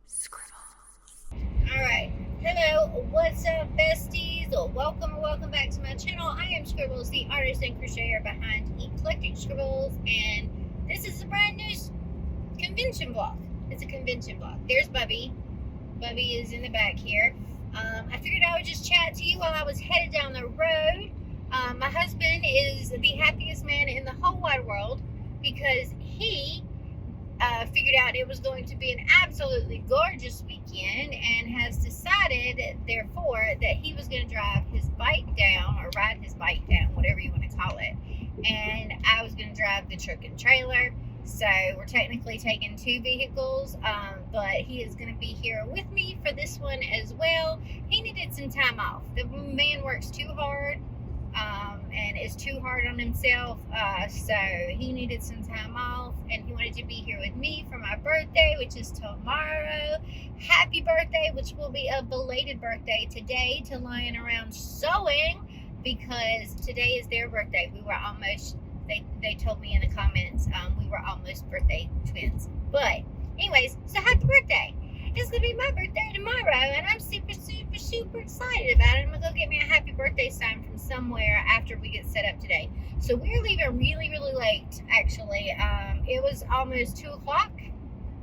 Scribbles. Alright, hello, what's up besties? Welcome back to my channel. I am Scribbles, the artist and crocheter behind Eclectic Scribbles, and this is a brand new convention vlog. It's a convention vlog. There's Bubby. Bubby is in the back here. I figured I would just chat to you while I was headed down the road. My husband is the happiest man in the whole wide world because he figured out it was going to be an absolutely gorgeous weekend and has decided, therefore, that he was going to drive his bike down or ride his bike down, whatever you want to call it. And I was going to drive the truck and trailer. So we're technically taking two vehicles, but he is going to be here with me for this one as well. He needed some time off. The man works too hard. And is too hard on himself, so he needed some time off, and he wanted to be here with me for my birthday, which is tomorrow. Happy birthday, which will be a belated birthday today to Lying Around Sewing, because today is their birthday. We were almost, they told me in the comments, we were almost birthday twins. But anyways, so happy birthday. It's going to be my birthday tomorrow, and I'm super excited about it. I'm going to go get me a happy birthday sign from somewhere after we get set up today. So we're leaving really late, actually. It was almost 2 o'clock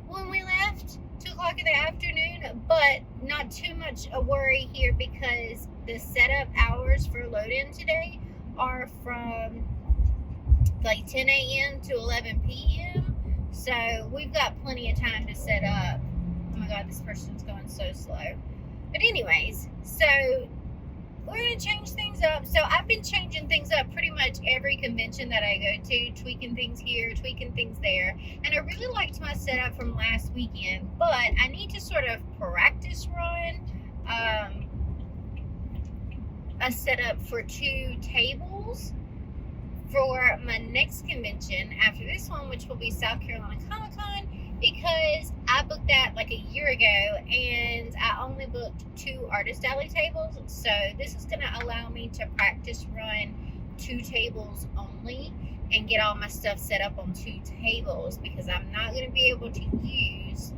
when we left, 2 o'clock in the afternoon, but not too much a worry here because the setup hours for load-in today are from like 10 a.m. to 11 p.m. So we've got plenty of time to set up. Oh my god, this person's going so slow. But anyways, so we're going to change things up. So I've been changing things up pretty much every convention that I go to, tweaking things here, tweaking things there. And I really liked my setup from last weekend, but I need to sort of practice run a setup for 2 tables for my next convention after this one, which will be South Carolina Comic-Con, because I booked that like a year ago and I only booked 2 artist alley tables. So this is going to allow me to practice run 2 tables only and get all my stuff set up on 2 tables, because I'm not going to be able to use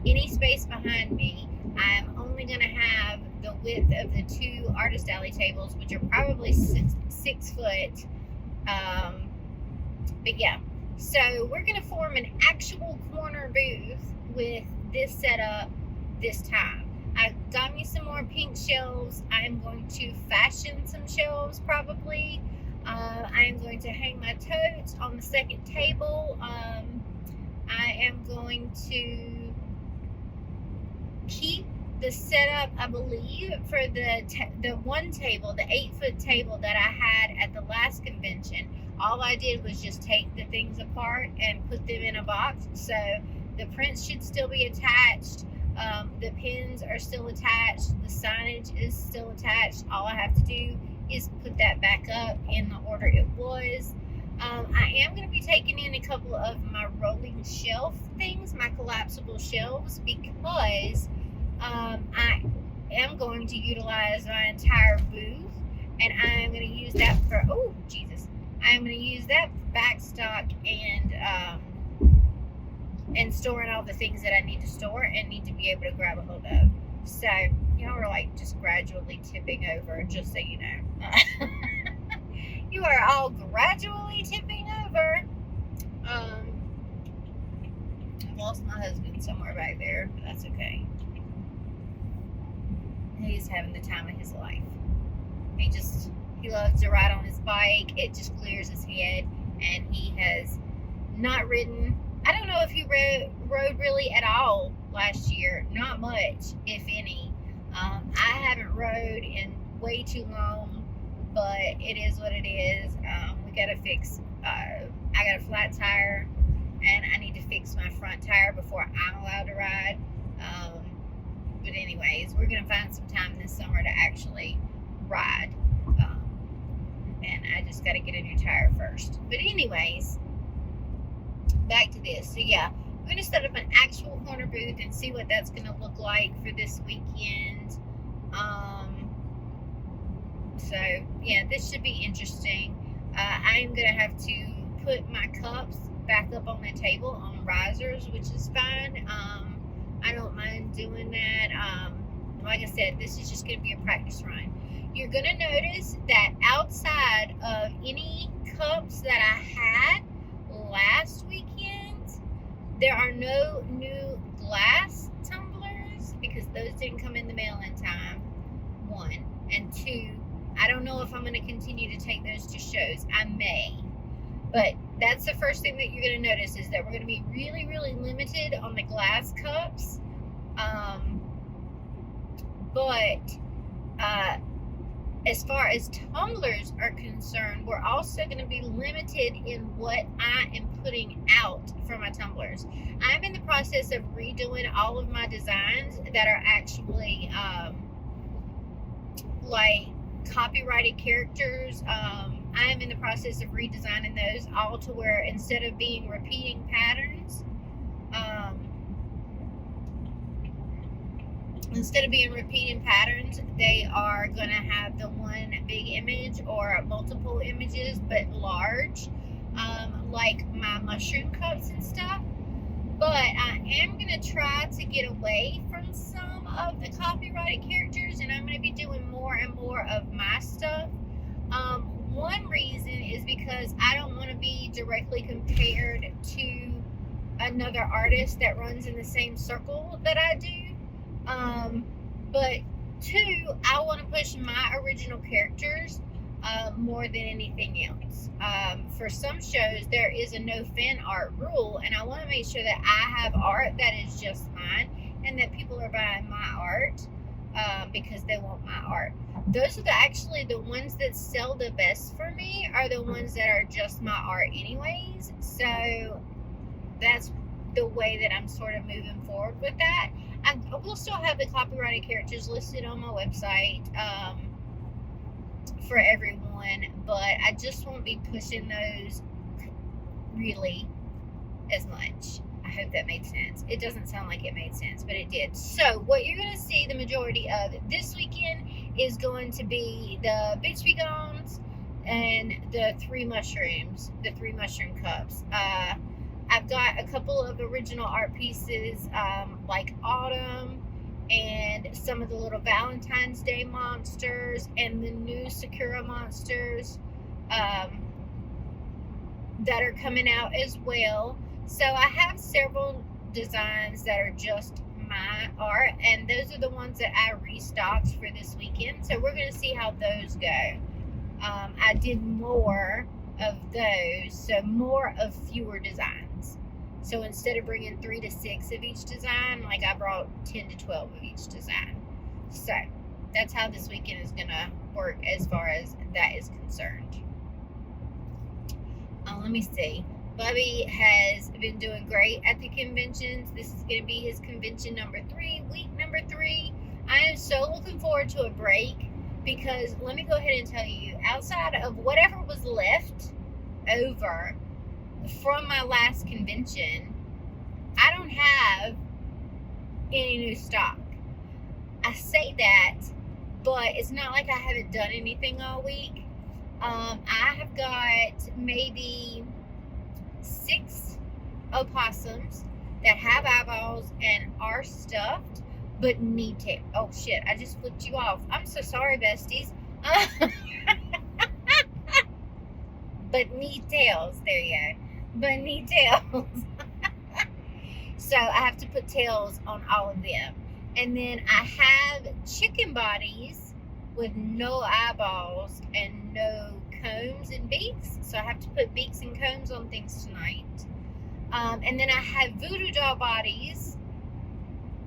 any space behind me. I'm only going to have the width of the 2 artist alley tables, which are probably 6 foot. But yeah. So we're going to form an actual corner booth with this setup this time. I got me some more pink shelves. I'm going to fashion some shelves probably. I am going to hang my totes on the second table. I am going to keep the setup, I believe, for the one table, the 8-foot table that I had at the last convention. All I did was just take the things apart and put them in a box. So the prints should still be attached. The pins are still attached. The signage is still attached. All I have to do is put that back up in the order it was. I am going to be taking in a couple of my rolling shelf things, my collapsible shelves, because I am going to utilize my entire booth, and I am going to use that for, oh, Jesus. I'm going to use that backstock and storing all the things that I need to store and need to be able to grab a hold of. So, you know, we're like just gradually tipping over, just so you know. You are all gradually tipping over. I lost my husband somewhere back there, but that's okay. He's having the time of his life. He loves to ride on his bike. It just clears his head, and he has not ridden. I don't know if he rode really at all last year. Not much, if any. I haven't rode in way too long, but it is what it is. We gotta fix. I got a flat tire, and I need to fix my front tire before I'm allowed to ride. But anyways, we're gonna find some time this summer to actually ride. And I just got to get a new tire first. But anyways, back to this. So yeah, we're going to set up an actual corner booth and see what that's going to look like for this weekend. So yeah, this should be interesting. I'm going to have to put my cups back up on the table on risers, which is fine. I don't mind doing that. Like I said, this is just going to be a practice run. You're going to notice that outside of any cups that I had last weekend, there are no new glass tumblers because those didn't come in the mail in time, one. And two, I don't know if I'm going to continue to take those to shows. I may. But that's the first thing that you're going to notice is that we're going to be really, really limited on the glass cups. As far as tumblers are concerned, we're also going to be limited in what I am putting out for my tumblers. I'm in the process of redoing all of my designs that are actually like copyrighted characters. I am in the process of redesigning those all to where instead of being repeating patterns, they are going to have the one big image or multiple images, but large, like my mushroom cups and stuff. But I am going to try to get away from some of the copyrighted characters, and I'm going to be doing more and more of my stuff. One reason is because I don't want to be directly compared to another artist that runs in the same circle that I do. But two, I want to push my original characters more than anything else. For some shows, there is a no fan art rule, and I want to make sure that I have art that is just mine and that people are buying my art because they want my art. Those are actually the ones that sell the best for me are the ones that are just my art anyways. So that's the way that I'm sort of moving forward with that. I will still have the copyrighted characters listed on my website for everyone, but I just won't be pushing those really as much. I hope that made sense. It doesn't sound like it made sense, but it did. So what you're going to see the majority of this weekend is going to be the Bixby Gones and the three mushroom cups. I've got a couple of original art pieces like Autumn and some of the little Valentine's Day monsters and the new Sakura monsters that are coming out as well. So I have several designs that are just my art, and those are the ones that I restocked for this weekend. So we're going to see how those go. I did more of those, so more of fewer designs. So instead of bringing 3 to 6 of each design, like I brought 10 to 12 of each design. So that's how this weekend is going to work as far as that is concerned. Let me see. Bubby has been doing great at the conventions. This is going to be his convention number 3, week number 3. I am so looking forward to a break because let me go ahead and tell you, outside of whatever was left over from my last convention, I don't have any new stock. I say that, but it's not like I haven't done anything all week. I have got maybe 6 opossums that have eyeballs and are stuffed, but need tail. Oh shit, I just flipped you off. I'm so sorry, besties. But need tails. There you go. But need tails. So I have to put tails on all of them. And then I have chicken bodies with no eyeballs and no combs and beaks. So I have to put beaks and combs on things tonight. And then I have voodoo doll bodies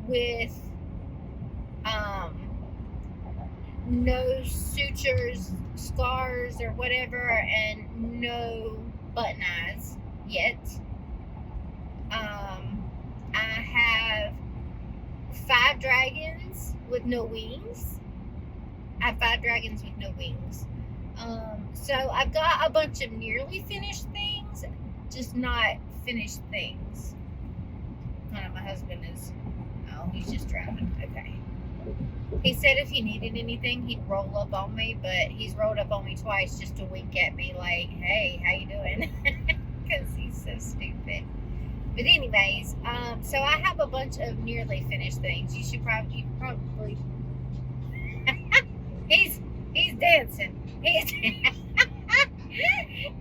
with no sutures, scars, or whatever, and no button eyes yet. I have 5 dragons with no wings. I have 5 dragons with no wings. So I've got a bunch of nearly finished things, just not finished things. My husband is, he's just driving. Okay. He said if he needed anything, he'd roll up on me, but he's rolled up on me twice just to wink at me like, hey, how you doing? Because he's so stupid. But anyways, so I have a bunch of nearly finished things. You probably he's dancing.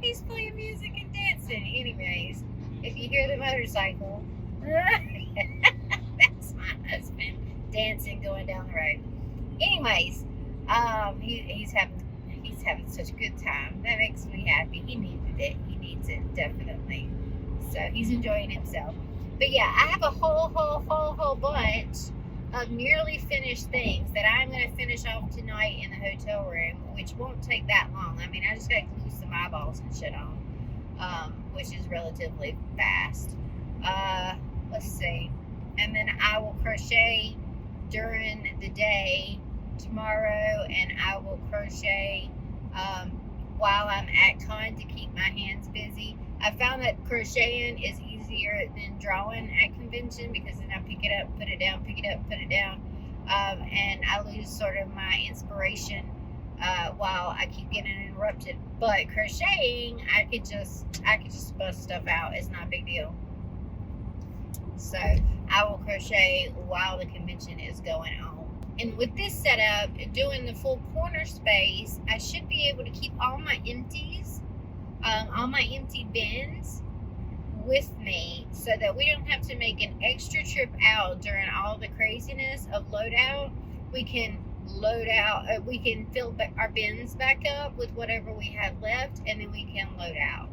He's playing music and dancing. Anyways, if you hear the motorcycle, that's my husband dancing going down the road. Anyways, he's having such a good time. That makes me happy. He needed it. He needs it definitely. So he's enjoying himself. But yeah, I have a whole bunch of nearly finished things that I'm going to finish off tonight in the hotel room, which won't take that long. I mean, I just got to glue some eyeballs and shit on, which is relatively fast. Let's see. And then I will crochet during the day tomorrow, and I will crochet while I'm at con to keep my hands busy. I found that crocheting is easier than drawing at convention, because then I pick it up, put it down, pick it up, put it down, and I lose sort of my inspiration while I keep getting interrupted. But crocheting, I could just bust stuff out. It's not a big deal. So I will crochet while the convention is going on. And with this setup, doing the full corner space, I should be able to keep all my empties, all my empty bins with me, so that we don't have to make an extra trip out during all the craziness of loadout. We can load out, we can fill our bins back up with whatever we have left, and then we can load out.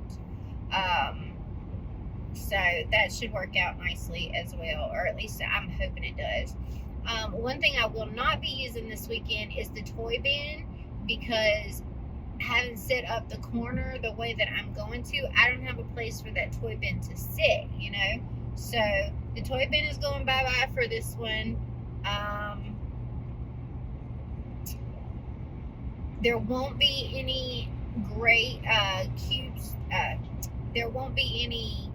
So that should work out nicely as well, or at least I'm hoping it does. One thing I will not be using this weekend is the toy bin, because I haven't set up the corner the way that I'm going to. I don't have a place for that toy bin to sit, you know. So the toy bin is going bye-bye for this one. There won't be any great cubes. There won't be any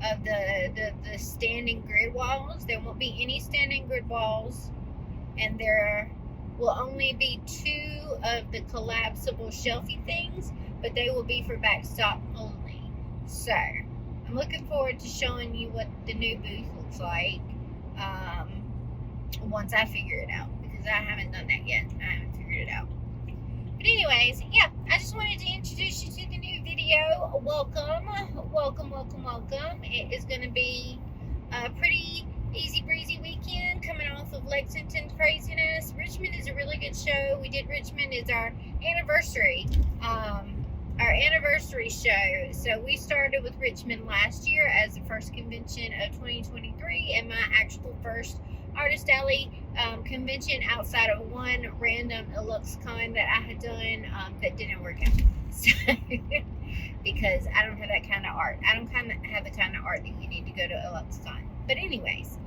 of the standing grid walls. There won't be any standing grid walls, and there will only be 2 of the collapsible shelfie things, but they will be for backstop only. So I'm looking forward to showing you what the new booth looks like once I figure it out, because I haven't done that yet. I haven't figured it out. But anyways, yeah, I just wanted to introduce you to the new video. Welcome. It is going to be a pretty easy breezy weekend coming off of Lexington's craziness. Richmond is a really good show. We did Richmond. It's our anniversary show. So we started with Richmond last year as the first convention of 2023, and my actual first Artist Alley convention outside of one random GalaxyCon that I had done that didn't work out. So, because I don't have that kind of art. I don't have the kind of art that you need to go to GalaxyCon. But anyways,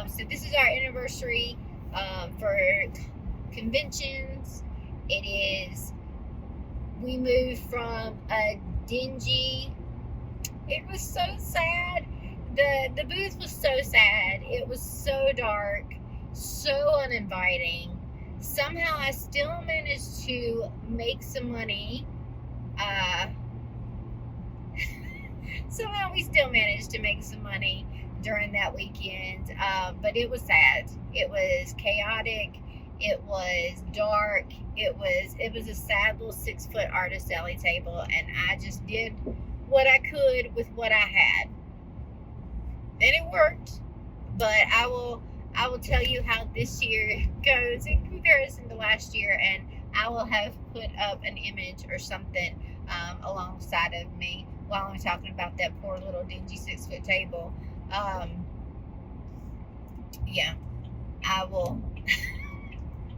so this is our anniversary for conventions. We moved from a dingy, it was so sad. The booth was so sad. It was so dark, so uninviting. Somehow I still managed to make some money. Somehow we still managed to make some money during that weekend. But it was sad. It was chaotic. It was dark. It was a sad little 6-foot Artist Alley table, and I just did what I could with what I had. And it worked, but I will tell you how this year goes in comparison to last year, and I will have put up an image or something alongside of me while I'm talking about that poor little dingy 6-foot table. Yeah, I will.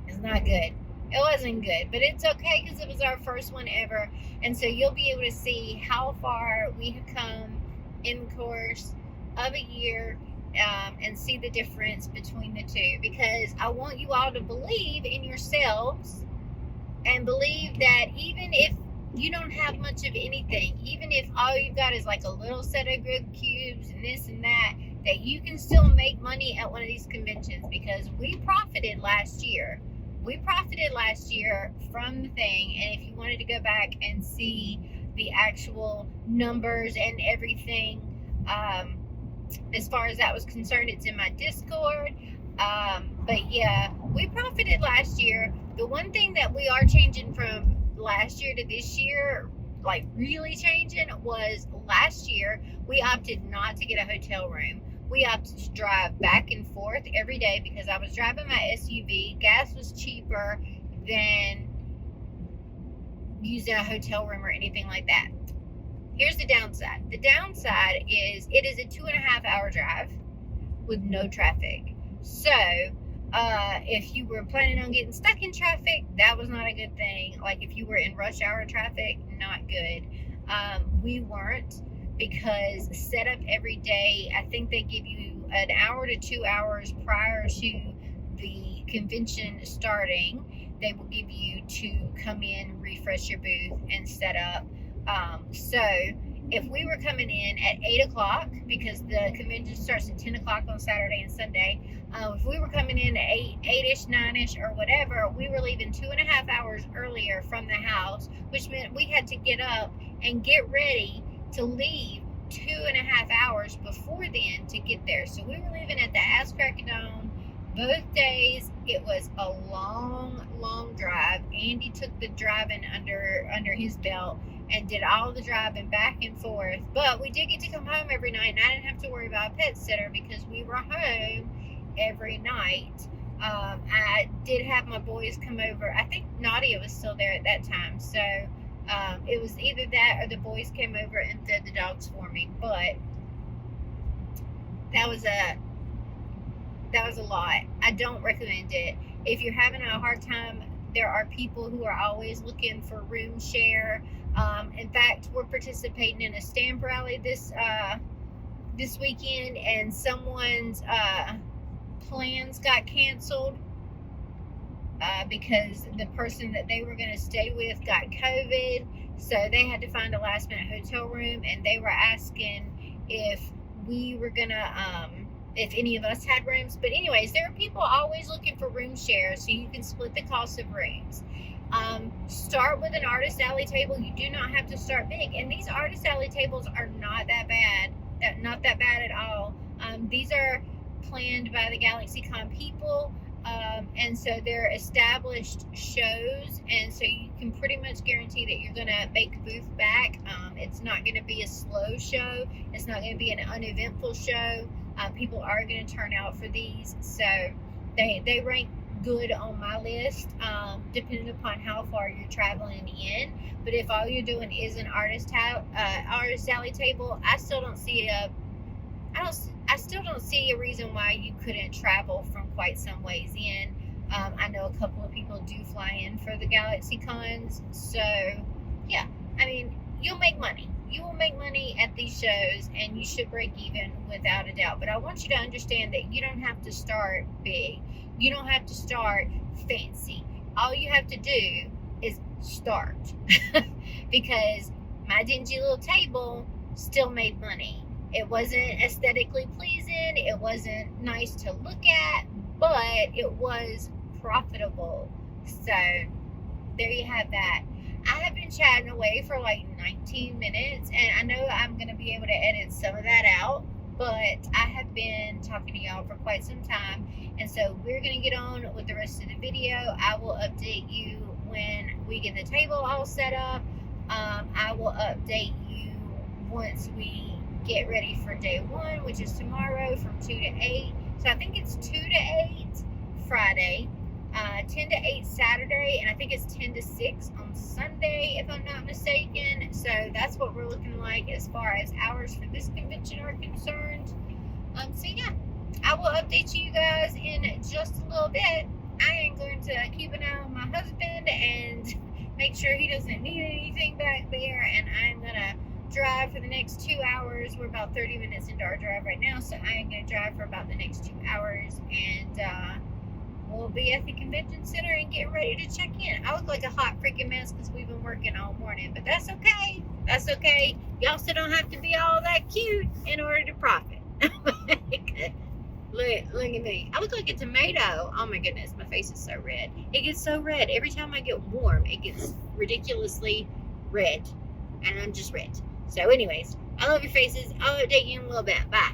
It's not good. It wasn't good, but it's okay, because it was our first one ever, and so you'll be able to see how far we have come in the course of a year, and see the difference between the two, because I want you all to believe in yourselves, and believe that even if you don't have much of anything, even if all you've got is like a little set of grid cubes and this and that you can still make money at one of these conventions, because we profited last year. We profited last year from the thing, and if you wanted to go back and see the actual numbers and everything, as far as that was concerned. It's in my Discord. But yeah, we profited last year. The one thing that we are changing from last year to this year, like really changing, was last year we opted not to get a hotel room. We opted to drive back and forth every day because I was driving my SUV. Gas was cheaper than using a hotel room or anything like that. Here's the downside. The downside is it is a 2.5 hour drive with no traffic. So if you were planning on getting stuck in traffic, that was not a good thing. Like if you were in rush hour traffic, not good. We weren't, because set up every day, I think they give you an hour to 2 hours prior to the convention starting. They will give you to come in, refresh your booth, and set up. So if we were coming in at 8 o'clock, because the convention starts at 10 o'clock on Saturday and Sunday, if we were coming in at 8-ish, 9-ish, or whatever, we were leaving 2.5 hours earlier from the house, which meant we had to get up and get ready to leave 2.5 hours before then to get there. So we were leaving at the ass crack of dawn both days. It was a long drive. Andy took the driving under his belt and did all the driving back and forth. But we did get to come home every night, and I didn't have to worry about a pet sitter because we were home every night. I did have my boys come over. I think Nadia was still there at that time. So it was either that or the boys came over and fed the dogs for me. But that was a lot. I don't recommend it. If you're having a hard time, there are people who are always looking for room share. In fact, we're participating in a stamp rally this weekend, and someone's plans got canceled because the person that they were going to stay with got COVID. So they had to find a last minute hotel room, and they were asking if we were going to if any of us had rooms. But anyways, there are people always looking for room share, so you can split the cost of rooms. Start with an artist alley table. You do not have to start big, and these artist alley tables are not that bad. Not that bad at all. These are planned by the GalaxyCon people, and so they're established shows, and so you can pretty much guarantee that you're gonna make booth back. It's not gonna be a slow show. It's not gonna be an uneventful show. People are gonna turn out for these, so they rank good on my list, depending upon how far you're traveling in. But if all you're doing is an artist alley table, I still don't see a reason why you couldn't travel from quite some ways in. I know a couple of people do fly in for the GalaxyCons, so yeah, I mean, you'll make money. You will make money at these shows, and you should break even without a doubt. But I want you to understand that you don't have to start big. You don't have to start fancy. All you have to do is start. Because my dingy little table still made money. It wasn't aesthetically pleasing. It wasn't nice to look at, but it was profitable. So there you have that. I have been chatting away for like 19 minutes, and I know I'm going to be able to edit some of that out, but I have been talking to y'all for quite some time, and so we're going to get on with the rest of the video. I will update you when we get the table all set up. I will update you once we get ready for day one, which is tomorrow from 2 to 8. So I think it's 2 to 8 Friday, 10 to 8 Saturday, and I think it's 10 to 6 on Sunday, if I'm not mistaken. So that's what we're looking like as far as hours for this convention are concerned. So yeah, I will update you guys in just a little bit. I am going to keep an eye on my husband and make sure he doesn't need anything back there, and I'm gonna drive for the next 2 hours. We're about 30 minutes into our drive right now, so I am gonna drive for about the next 2 hours, and we'll be at the convention center and get ready to check in. I look like a hot freaking mess because we've been working all morning, but that's okay. That's okay. Y'all still don't have to be all that cute in order to profit. Look at me. I look like a tomato. Oh my goodness, my face is so red. It gets so red. Every time I get warm, it gets ridiculously red. And I'm just red. So anyways, I love your faces. I'll update you in a little bit. Bye.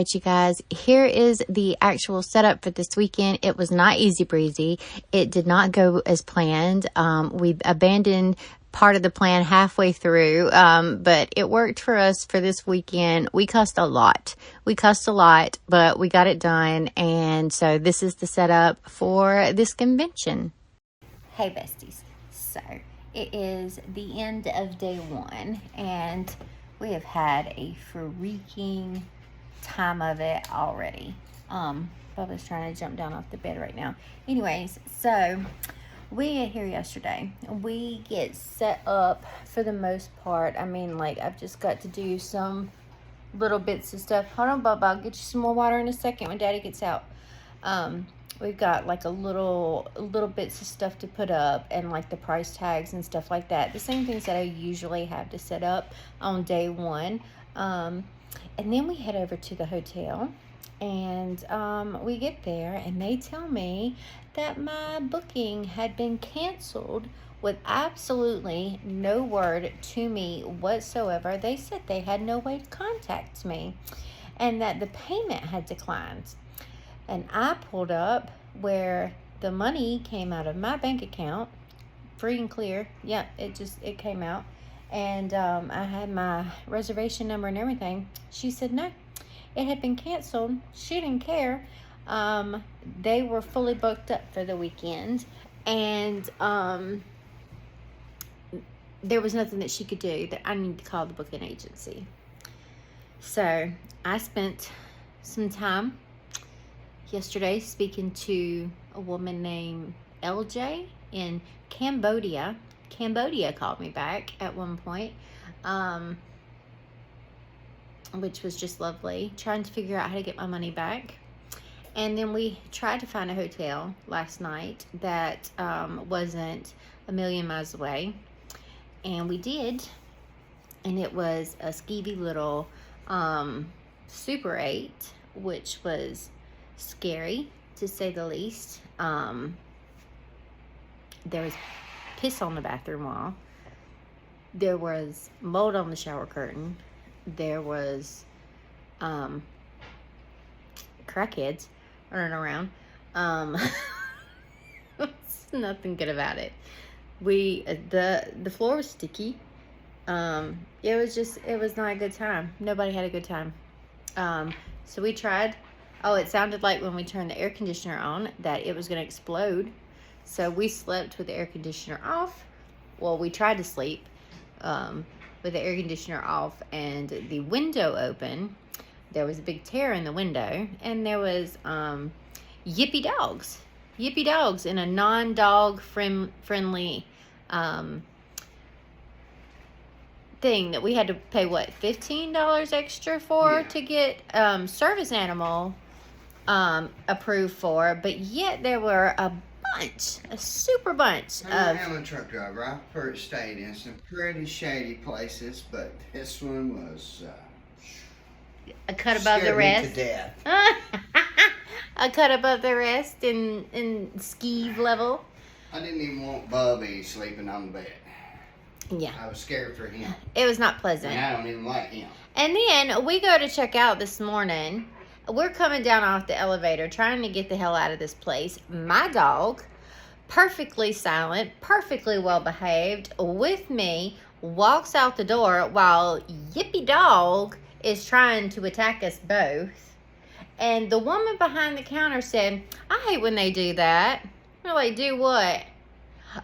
right, you guys, here is the actual setup for this weekend. It was not easy breezy. It did not go as planned. We abandoned part of the plan halfway through, but it worked for us for this weekend. We cussed a lot, but we got it done. And so this is the setup for this convention. Hey besties, so it is the end of day one and we have had a freaking time of it already. Bubba's trying to jump down off the bed right now. Anyways, so we get here yesterday. We get set up for the most part. I mean, like, I've just got to do some little bits of stuff. Hold on, Bubba. I'll get you some more water in a second when Daddy gets out. We've got like a little bits of stuff to put up and like the price tags and stuff like that. The same things that I usually have to set up on day one. And then we head over to the hotel. And we get there and they tell me that my booking had been canceled with absolutely no word to me whatsoever. They said they had no way to contact me and that the payment had declined. And I pulled up where the money came out of my bank account, free and clear. Yeah, it came out. And I had my reservation number and everything. She said no. It had been canceled. She didn't care. They were fully booked up for the weekend. And there was nothing that she could do. That I needed to call the booking agency. So I spent some time yesterday speaking to a woman named LJ in Cambodia. Cambodia called me back at one point. Which was just lovely, trying to figure out how to get my money back. And then we tried to find a hotel last night that wasn't a million miles away. And we did. And it was a skeevy little Super 8, which was scary, to say the least. There was piss on the bathroom wall. There was mold on the shower curtain. There was crackheads running around. Nothing good about it. The floor was sticky. It was not a good time. Nobody had a good time. So we tried. Oh, it sounded like when we turned the air conditioner on that it was going to explode. So we slept with the air conditioner off. Well, we tried to sleep with the air conditioner off and the window open. There was a big tear in the window, and there was yippy dogs in a non-dog friendly thing that we had to pay $15 extra for to get service animal approved for, but yet there were a super bunch I'm a truck driver. I've stayed in some pretty shady places, but this one was a cut above the rest. To death. A cut above the rest in skeeve level. I didn't even want Bubby sleeping on the bed. Yeah. I was scared for him. It was not pleasant. And I don't even like him. And then we go to check out this morning. We're coming down off the elevator, trying to get the hell out of this place. My dog, perfectly silent, perfectly well behaved, with me, walks out the door while Yippy Dog is trying to attack us both. And the woman behind the counter said, I hate when they do that. We're like, do what?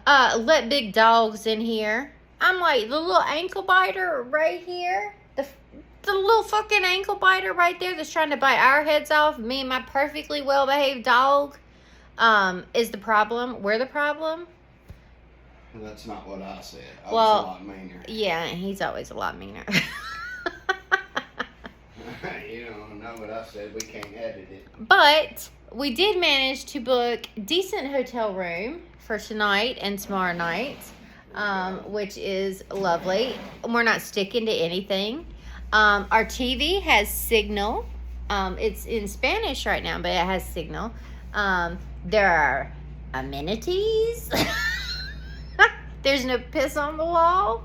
Let big dogs in here. I'm like, the little ankle biter right here, the little fucking ankle biter right there that's trying to bite our heads off, me and my perfectly well-behaved dog, is the problem. We're the problem. Well, that's not what I said. I was a lot meaner. Yeah, he's always a lot meaner. You don't know what I said. We can't edit it. But we did manage to book a decent hotel room for tonight and tomorrow night, which is lovely. We're not sticking to anything. Our TV has signal. It's in Spanish right now, but it has signal. There are amenities. There's no piss on the wall.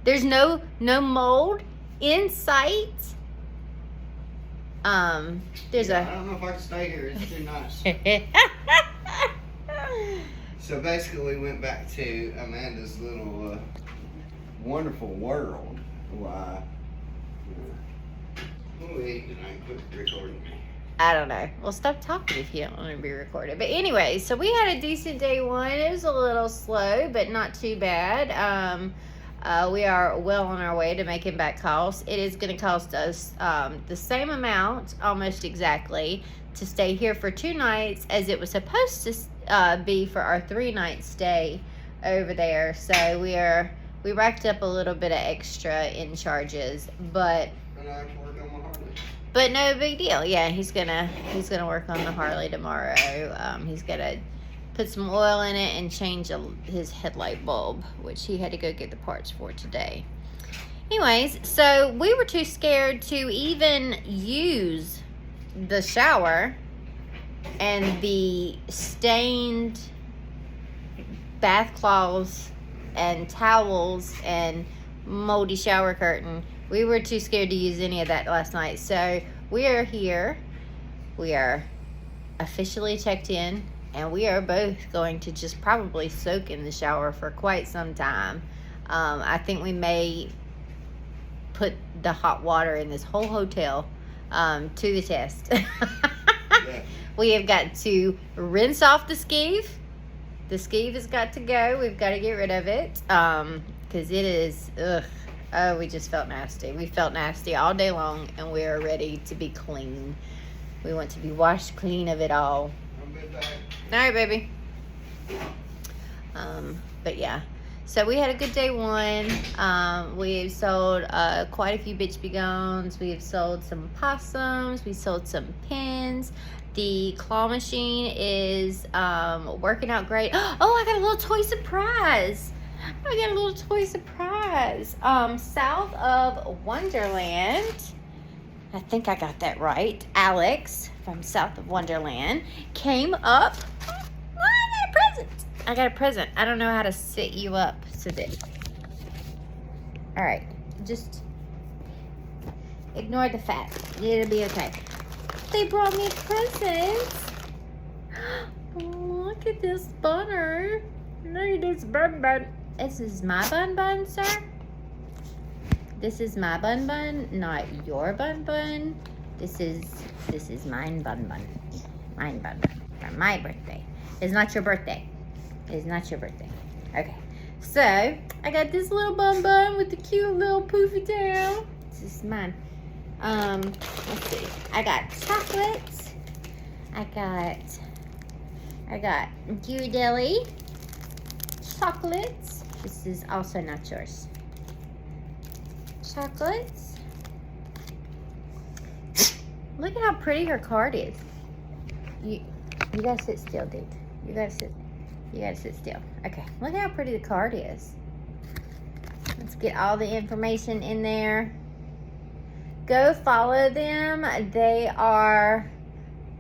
There's no mold in sight. There's I don't know if I can stay here. It's too nice. So basically, we went back to Amanda's little wonderful world. Why? What do we eat tonight? Quit recording me. I don't know. Well, stop talking if you don't want to be recorded. But anyway, so we had a decent day one. It was a little slow, but not too bad. We are well on our way to making back costs. It is going to cost us the same amount, almost exactly, to stay here for 2 nights as it was supposed to be for our 3-night stay over there. So we racked up a little bit of extra in charges, but no big deal. Yeah, he's gonna work on the Harley tomorrow. He's gonna put some oil in it and change his headlight bulb, which he had to go get the parts for today. Anyways, so we were too scared to even use the shower, and the stained bath cloths and towels and moldy shower curtain. We were too scared to use any of that last night. So we are here. We are officially checked in, and we are both going to just probably soak in the shower for quite some time. I think we may put the hot water in this whole hotel to the test. Yeah. We have got to rinse off the skeeve. The skeeve has got to go. We've got to get rid of it because it is, ugh. Oh, we just felt nasty. We felt nasty all day long, and we are ready to be clean. We want to be washed clean of it all. All right, baby. But yeah. So we had a good day one. We've sold quite a few bitch begons. We've sold some possums. We sold some pins. The claw machine is working out great. Oh, I got a little toy surprise. South of Wonderland. I think I got that right. Alex from South of Wonderland came up. I got a present. I don't know how to sit you up today. All right, just ignore the fact. It'll be okay. They brought me presents. Oh, look at this bunner. Look at this bun. This is my bun, sir. This is my bun, not your bun. This is mine bun. Mine bun for my birthday. It's not your birthday. It's not your birthday. Okay. So I got this little bun with the cute little poofy tail. This is mine. Let's see. I got chocolates. I got Ghirardelli chocolates. This is also not yours. Chocolates. Look at how pretty her card is. You gotta sit still, dude. You gotta sit still. Okay. Look at how pretty the card is. Let's get all the information in there. Go follow them. They are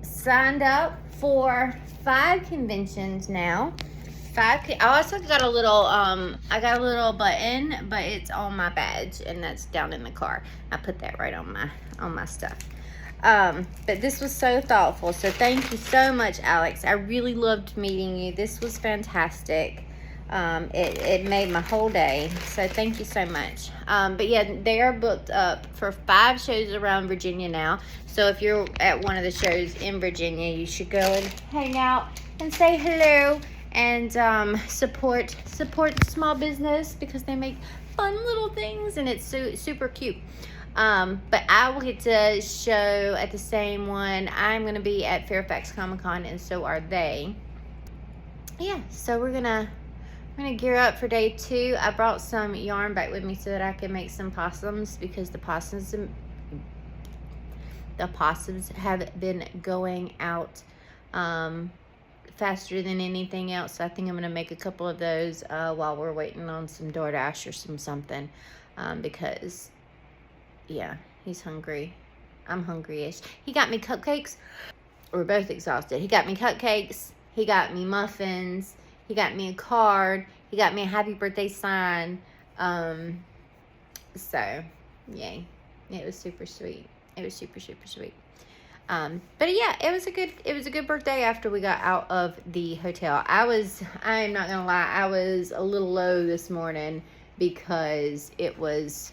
signed up for 5 conventions now. I also got a little I got a little button, but it's on my badge, and that's down in the car. I put that right on my stuff. But this was so thoughtful, so thank you so much, Alex. I really loved meeting you. This was fantastic. It made my whole day, so thank you so much. But yeah, they are booked up for 5 shows around Virginia now. So if you're at one of the shows in Virginia, you should go and hang out and say hello and support the small business, because they make fun little things and it's super cute. But I will get to show at the same one. I'm going to be at Fairfax Comic-Con, and so are they. Yeah, so we're gonna gear up for day 2. I brought some yarn back with me so that I can make some possums, because the possums have been going out faster than anything else. So I think I'm gonna make a couple of those while we're waiting on some DoorDash or something, because yeah, he's hungry. I'm hungry-ish. He got me cupcakes. We're both exhausted. He got me cupcakes. He got me muffins. He got me a card. He got me a happy birthday sign. So, yay. It was super sweet. It was super sweet. But yeah, it was a good birthday after we got out of the hotel. I'm not gonna lie, I was a little low this morning because it was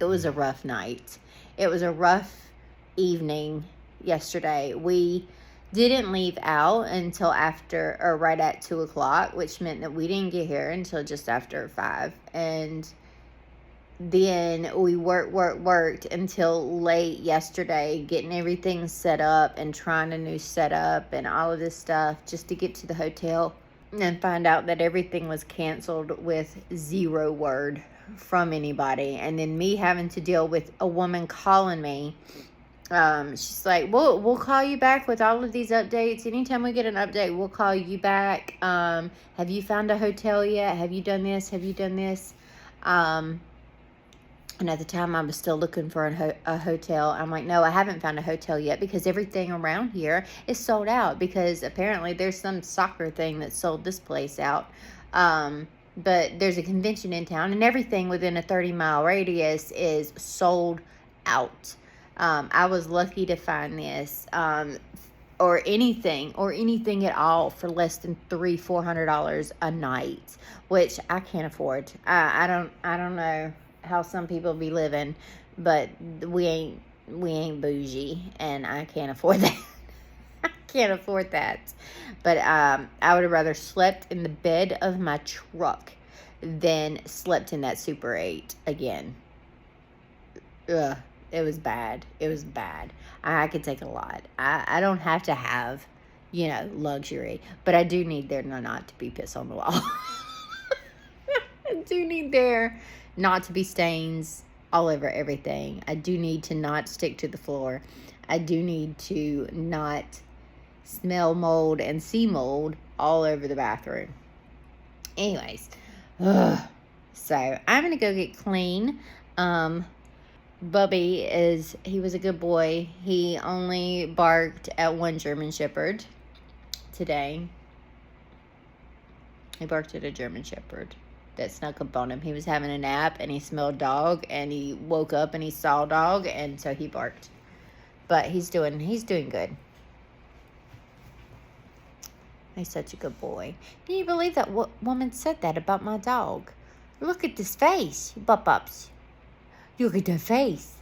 a rough night. It was a rough evening yesterday. We didn't leave out until after, or right at 2 o'clock, which meant that we didn't get here until just after 5. And then we worked until late yesterday, getting everything set up and trying a new setup and all of this stuff just to get to the hotel and find out that everything was canceled with 0 word from anybody. And then me having to deal with a woman calling me. She's like, we'll call you back with all of these updates. Anytime we get an update, we'll call you back. Have you found a hotel yet? Have you done this? Have you done this? And at the time, I was still looking for a hotel. I'm like, no, I haven't found a hotel yet because everything around here is sold out because apparently there's some soccer thing that sold this place out. But there's a convention in town and everything within a 30-mile radius is sold out. I was lucky to find this, or anything at all for less than $300-400 a night, which I can't afford. I don't know how some people be living, but we ain't bougie, and I can't afford that. I can't afford that. But I would have rather slept in the bed of my truck than slept in that Super 8 again. Ugh. It was bad. It was bad. I could take a lot. I don't have to have, luxury. But I do need there not to be piss on the wall. I do need there not to be stains all over everything. I do need to not stick to the floor. I do need to not smell mold and see mold all over the bathroom. Anyways. So, I'm going to go get clean. Bubby he was a good boy. He only barked at one German Shepherd today. He barked at a German Shepherd that snuck up on him. He was having a nap and he smelled dog and he woke up and he saw dog and so he barked. But he's doing good. He's such a good boy. Can you believe that woman said that about my dog? Look at this face, Bop-Ups. Look at the face.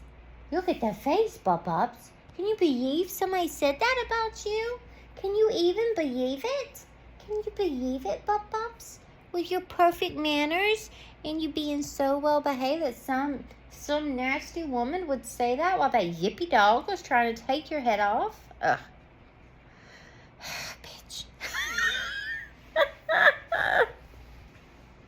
Look at the face, Bop-Ups. Can you believe somebody said that about you? Can you even believe it? Can you believe it, Bop-Ups? With your perfect manners and you being so well behaved that some nasty woman would say that while that yippy dog was trying to take your head off? Ugh. Bitch.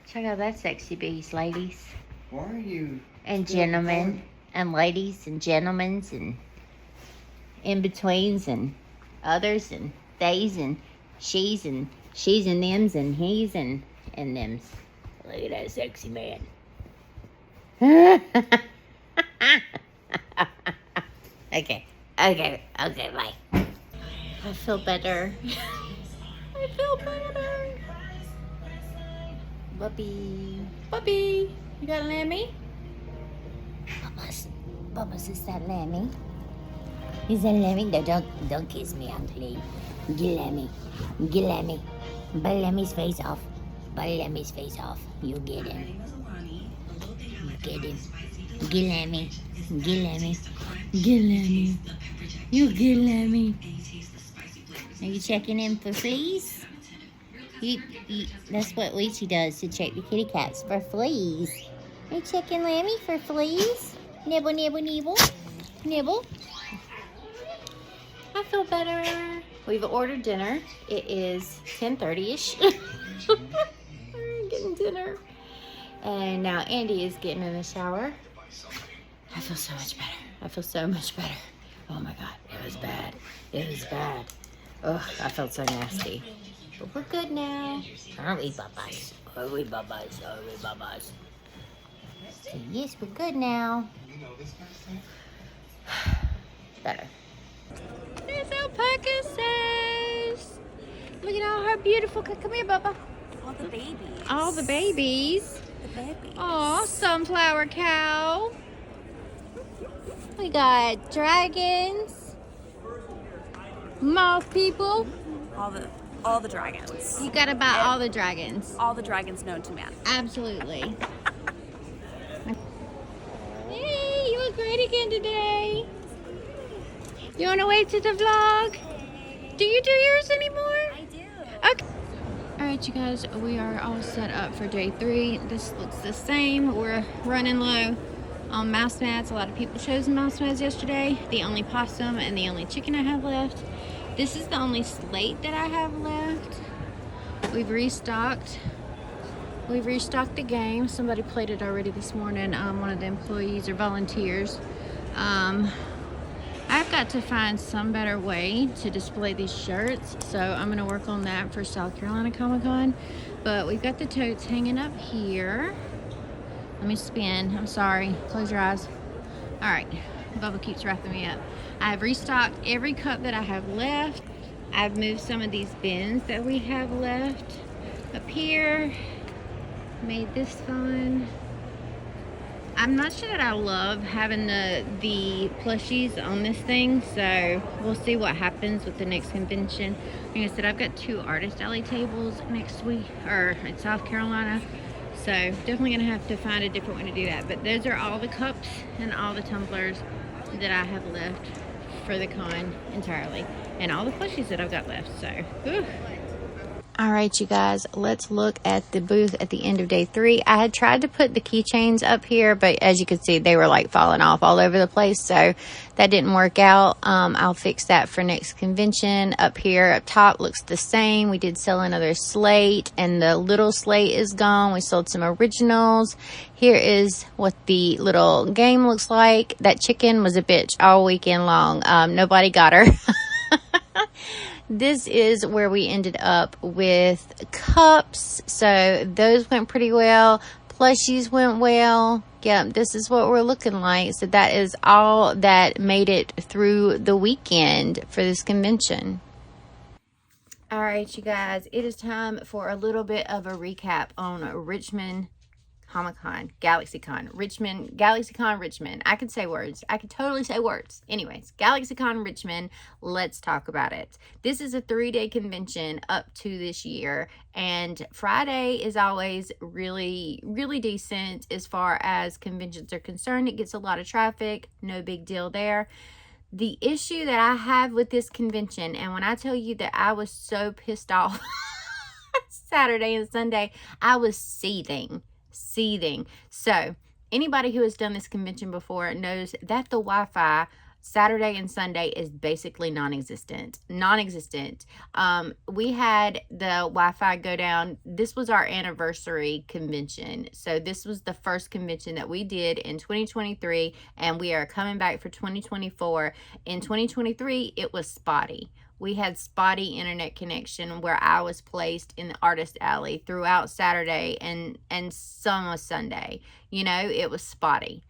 Check out that sexy beast, ladies. Why are you... And gentlemen, and ladies, and gentlemen, and in-betweens, and others, and theys, and she's, and thems, and he's, and thems. Look at that sexy man. Okay, bye. I feel better. I feel better. Puppy, you got a lammy? Bubba's, is that Lammy? Is that Lammy? No, don't kiss me, I'm clean. Get Lammy. Bite Lammy's face off. You get him. Get Lammy. You get Lammy. Are you checking in for fleas? That's what Lucy does to check the kitty cats for fleas. Are you checking Lammy for fleas? Nibble. Nibble. I feel better. We've ordered dinner. It is 10:30-ish. We're getting dinner. And now Andy is getting in the shower. I feel so much better. Oh my God, it was bad. Ugh, I felt so nasty. But we're good now. Aren't we, Bubba's? So yes, we're good now. Better. There's Alpaca says. Look at all her beautiful. Come here, Bubba. All the babies. Aw, sunflower cow. We got dragons. Moth people. All the dragons. You gotta buy all the dragons. All the dragons known to man. Absolutely. Hey, you look great again today. You wanna wave to the vlog? Do you do yours anymore? I do. Okay. Alright, you guys, we are all set up for day 3. This looks the same. We're running low on mouse mats. A lot of people chose mouse mats yesterday. The only possum and the only chicken I have left. This is the only slate that I have left. We've restocked the game. Somebody played it already this morning. One of the employees or volunteers. I've got to find some better way to display these shirts, so I'm gonna work on that for South Carolina Comic-Con. But we've got the totes hanging up here. Let me spin. I'm sorry. Close your eyes. All right. Bubba keeps wrapping me up. I've restocked every cup that I have left. I've moved some of these bins that we have left up here. Made this fun. I'm not sure that I love having the plushies on this thing, so we'll see what happens with the next convention. Like I said, I've got 2 artist alley tables next week, or in South Carolina, so definitely gonna have to find a different way to do that. But those are all the cups and all the tumblers that I have left for the con entirely, and all the plushies that I've got left. So whew. All right, you guys, let's look at the booth at the end of day 3. I had tried to put the keychains up here, but as you can see, they were like falling off all over the place, so that didn't work out. I'll fix that for next convention. Up here, up top, looks the same. We did sell another slate, and the little slate is gone. We sold some originals. Here is what the little game looks like. That chicken was a bitch all weekend long. Nobody got her. This is where we ended up with cups. So those went pretty well. Plushies went well. Yeah, this is what we're looking like. So that is all that made it through the weekend for this convention. All right, you guys, it is time for a little bit of a recap on Richmond Comic-Con, GalaxyCon Richmond, GalaxyCon Richmond. I could say words. I could totally say words. Anyways, GalaxyCon Richmond, let's talk about it. This is a 3-day convention up to this year, and Friday is always really, really decent as far as conventions are concerned. It gets a lot of traffic, no big deal there. The issue that I have with this convention, and when I tell you that I was so pissed off Saturday and Sunday, I was seething. So anybody who has done this convention before knows that the Wi-Fi Saturday and Sunday is basically non-existent. We had the Wi-Fi go down. This was our anniversary convention, so this was the first convention that we did in 2023, and we are coming back for 2024. In 2023 it was spotty. We had spotty internet connection where I was placed in the artist alley throughout Saturday and some of Sunday. You know, it was spotty.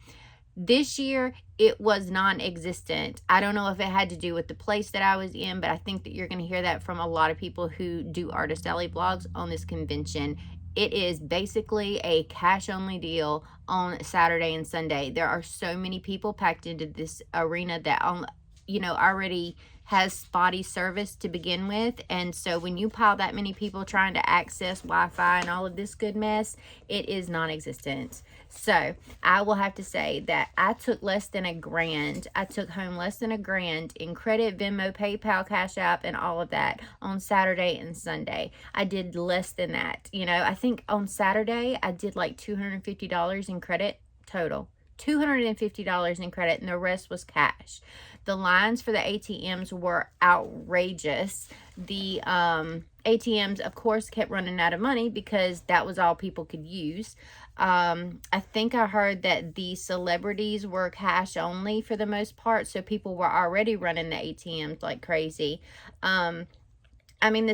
This year, it was non-existent. I don't know if it had to do with the place that I was in, but I think that you're going to hear that from a lot of people who do artist alley blogs on this convention. It is basically a cash-only deal on Saturday and Sunday. There are so many people packed into this arena that already has spotty service to begin with, and so when you pile that many people trying to access Wi-Fi and all of this good mess, it is non-existent. So I will have to say that I took less than $1,000. I took home less than $1,000 in credit, Venmo, PayPal, Cash App, and all of that on Saturday and Sunday. I did less than that. I think on Saturday I did like $250 in credit total. $250 in credit, and the rest was cash. The lines for the ATMs were outrageous. The ATMs, of course, kept running out of money because that was all people could use. I think I heard that the celebrities were cash only for the most part, so people were already running the ATMs like crazy. The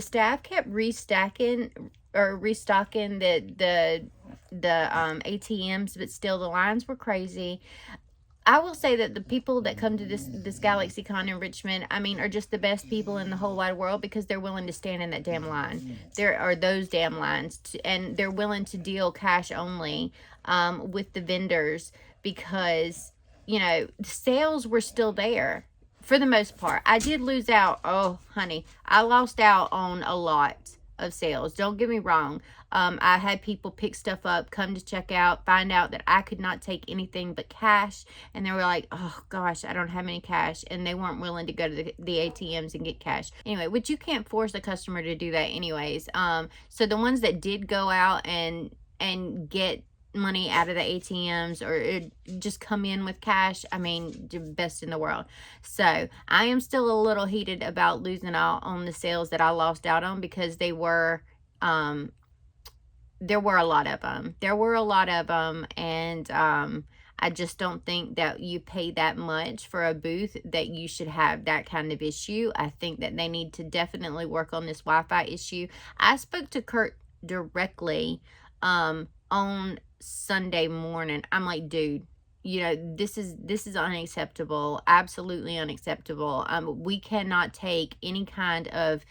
staff kept restocking the ATMs, but still the lines were crazy. I will say that the people that come to this GalaxyCon in Richmond, are just the best people in the whole wide world, because they're willing to stand in that damn line. There are those damn lines, and they're willing to deal cash only with the vendors, because the sales were still there for the most part. I did lose out. Oh, honey, I lost out on a lot of sales. Don't get me wrong. I had people pick stuff up, come to check out, find out that I could not take anything but cash. And they were like, oh gosh, I don't have any cash. And they weren't willing to go to the ATMs and get cash. Anyway, which you can't force a customer to do that anyways. So the ones that did go out and get money out of the ATMs or just come in with cash, I mean, the best in the world. So I am still a little heated about losing out on the sales that I lost out on, because there were a lot of them. And I just don't think that you pay that much for a booth that you should have that kind of issue. I think that they need to definitely work on this Wi-Fi issue. I spoke to Kurt directly on Sunday morning. I'm like, dude, you know, this is unacceptable. Absolutely unacceptable. We cannot take any kind of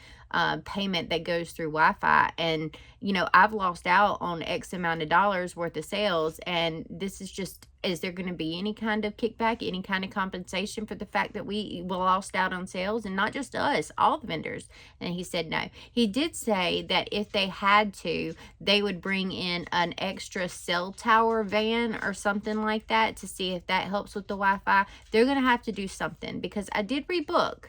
payment that goes through Wi-Fi. And, you know, I've lost out on X amount of dollars worth of sales. And this is just, is there going to be any kind of kickback, any kind of compensation for the fact that we lost out on sales? And not just us, all the vendors. And he said no. He did say that if they had to, they would bring in an extra cell tower van or something like that to see if that helps with the Wi-Fi. They're going to have to do something, because I did rebook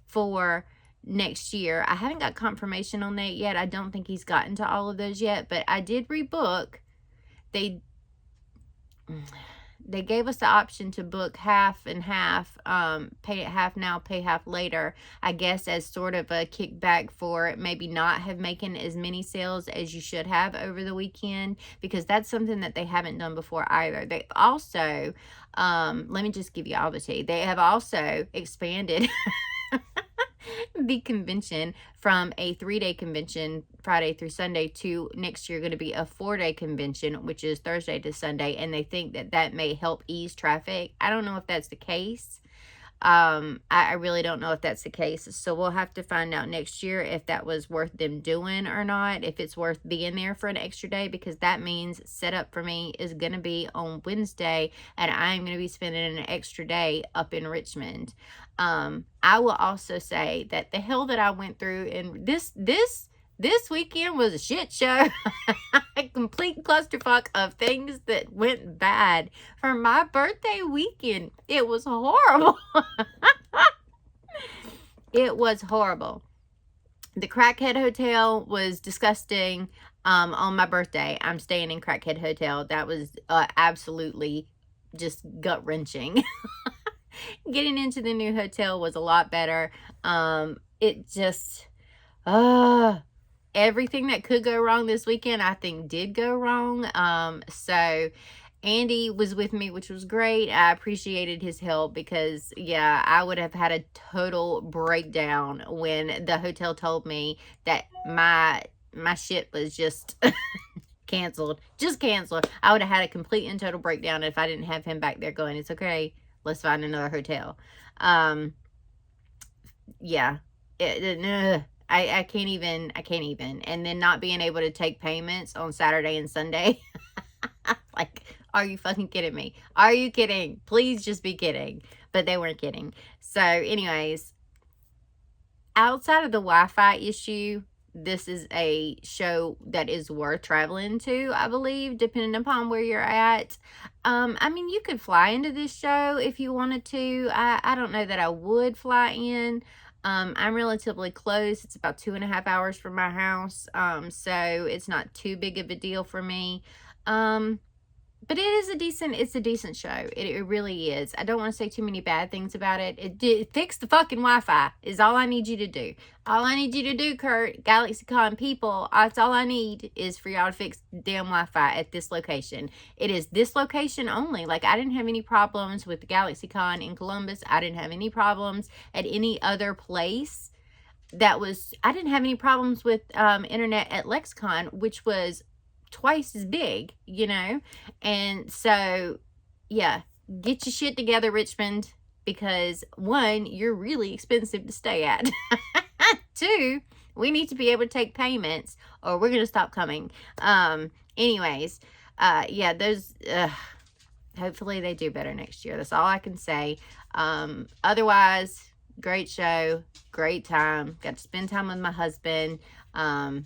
for next year. I haven't got confirmation on that yet. I don't think he's gotten to all of those yet, but I did rebook. They gave us the option to book half and half, pay it half now, pay half later, I guess as sort of a kickback for maybe not have making as many sales as you should have over the weekend, because that's something that they haven't done before either. They also, let me just give you all the tea. They have also expanded the convention from a 3-day convention, Friday through Sunday, to next year going to be a 4-day convention, which is Thursday to Sunday. And they think that that may help ease traffic. I don't know if that's the case. I really don't know if that's the case. So we'll have to find out next year if that was worth them doing or not, if it's worth being there for an extra day, because that means setup for me is going to be on Wednesday, and I'm going to be spending an extra day up in Richmond. I will also say that the hell that I went through, and this weekend was a shit show. A complete clusterfuck of things that went bad for my birthday weekend. It was horrible. It was horrible. The Crackhead Hotel was disgusting. On my birthday, I'm staying in Crackhead Hotel. That was absolutely just gut-wrenching. Getting into the new hotel was a lot better. It just... everything that could go wrong this weekend, I think, did go wrong. So Andy was with me, which was great. I appreciated his help, because, yeah, I would have had a total breakdown when the hotel told me that my shit was just canceled. Just canceled. I would have had a complete and total breakdown if I didn't have him back there going, it's okay, let's find another hotel. Yeah. I can't even. And then not being able to take payments on Saturday and Sunday. Like, are you fucking kidding me? Are you kidding? Please just be kidding. But they weren't kidding. So anyways, outside of the Wi-Fi issue, this is a show that is worth traveling to, I believe, depending upon where you're at. I mean, you could fly into this show if you wanted to. I don't know that I would fly in. I'm relatively close. It's about 2.5 hours from my house. So it's not too big of a deal for me. But it's a decent show. It really is. I don't want to say too many bad things about it. It did fix the fucking Wi-Fi is all I need you to do. All I need you to do, Kurt, GalaxyCon people, that's all I need is for y'all to fix damn Wi-Fi at this location. It is this location only. Like, I didn't have any problems with the GalaxyCon in Columbus. I didn't have any problems at any other place. I didn't have any problems with internet at LexCon, which was twice as big, you know. And so, yeah, get your shit together, Richmond, because 1, you're really expensive to stay at. 2, we need to be able to take payments or we're gonna stop coming. Anyways, yeah, those hopefully they do better next year. That's all I can say. Otherwise, great show, great time. Got to spend time with my husband. I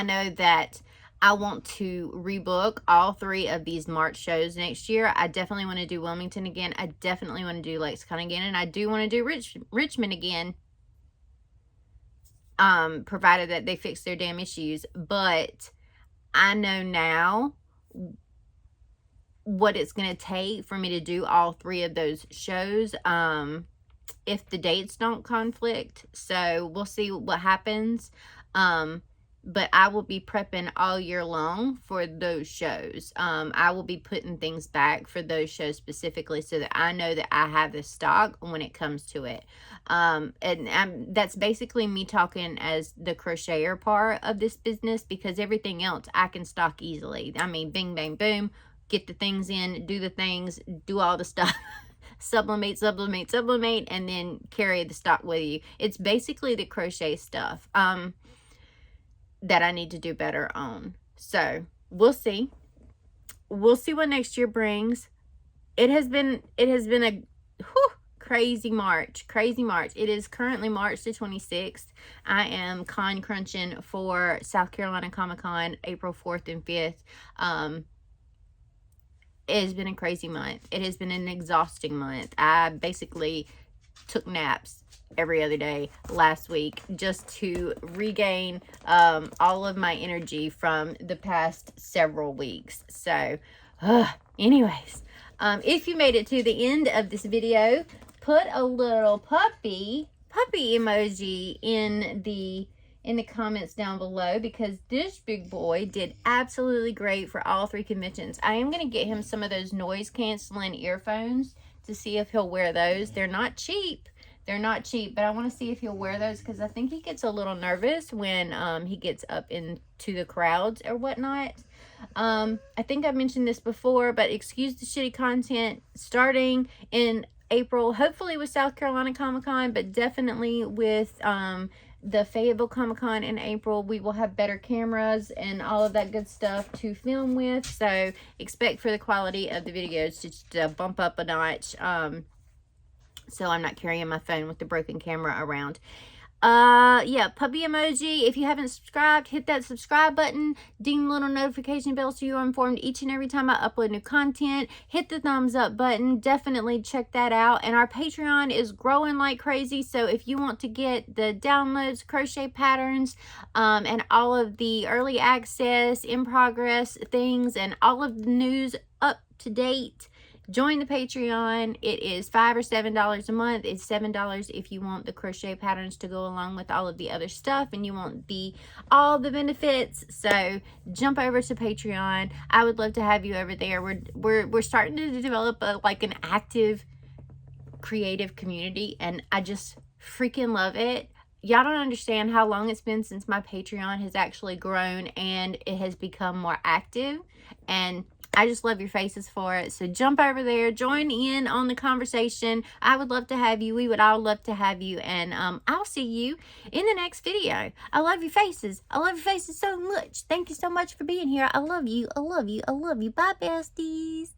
know that I want to rebook all 3 of these March shows next year. I definitely want to do Wilmington again. I definitely want to do LexCon again. And I do want to do Richmond again. Provided that they fix their damn issues. But I know now what it's going to take for me to do all 3 of those shows. If the dates don't conflict. So we'll see what happens. But I will be prepping all year long for those shows. I will be putting things back for those shows specifically so that I know that I have the stock when it comes to it. That's basically me talking as the crocheter part of this business, because everything else I can stock easily. I mean, bing, bang, boom, get the things in, do the things, do all the stuff. Sublimate, and then carry the stock with you. It's basically the crochet stuff that I need to do better on. So we'll see what next year brings. It has been a crazy March. It is currently March the 26th. I am con crunching for South Carolina Comic-Con April 4th and 5th. It has been a crazy month. It has been an exhausting month. I basically took naps every other day last week just to regain all of my energy from the past several weeks. So anyways, if you made it to the end of this video, put a little puppy emoji in the comments down below, because this big boy did absolutely great for all 3 conventions. I am going to get him some of those noise canceling earphones to see if he'll wear those. They're not cheap, but I want to see if he'll wear those, because I think he gets a little nervous when he gets up into the crowds or whatnot. I think I mentioned this before, but excuse the shitty content starting in April, hopefully with South Carolina Comic-Con, but definitely with the Fayetteville Comic-Con in April. We will have better cameras and all of that good stuff to film with, so expect for the quality of the videos to just bump up a notch, so I'm not carrying my phone with the broken camera around. Yeah, puppy emoji. If you haven't subscribed, hit that subscribe button, ding the little notification bell so you are informed each and every time I upload new content. Hit the thumbs up button, definitely check that out. And our Patreon is growing like crazy, so if you want to get the downloads, crochet patterns, and all of the early access, in progress things, and all of the news up to date, join the Patreon. It is $5 or $7 a month. It's $7 if you want the crochet patterns to go along with all of the other stuff and you want all the benefits. So jump over to Patreon. I would love to have you over there. We're starting to develop an active creative community, and I just freaking love it. Y'all don't understand how long it's been since my Patreon has actually grown and it has become more active, and I just love your faces for it. So jump over there, join in on the conversation. I would love to have you. We would all love to have you. And I'll see you in the next video. I love your faces. I love your faces so much. Thank you so much for being here. I love you. I love you. I love you. Bye, besties.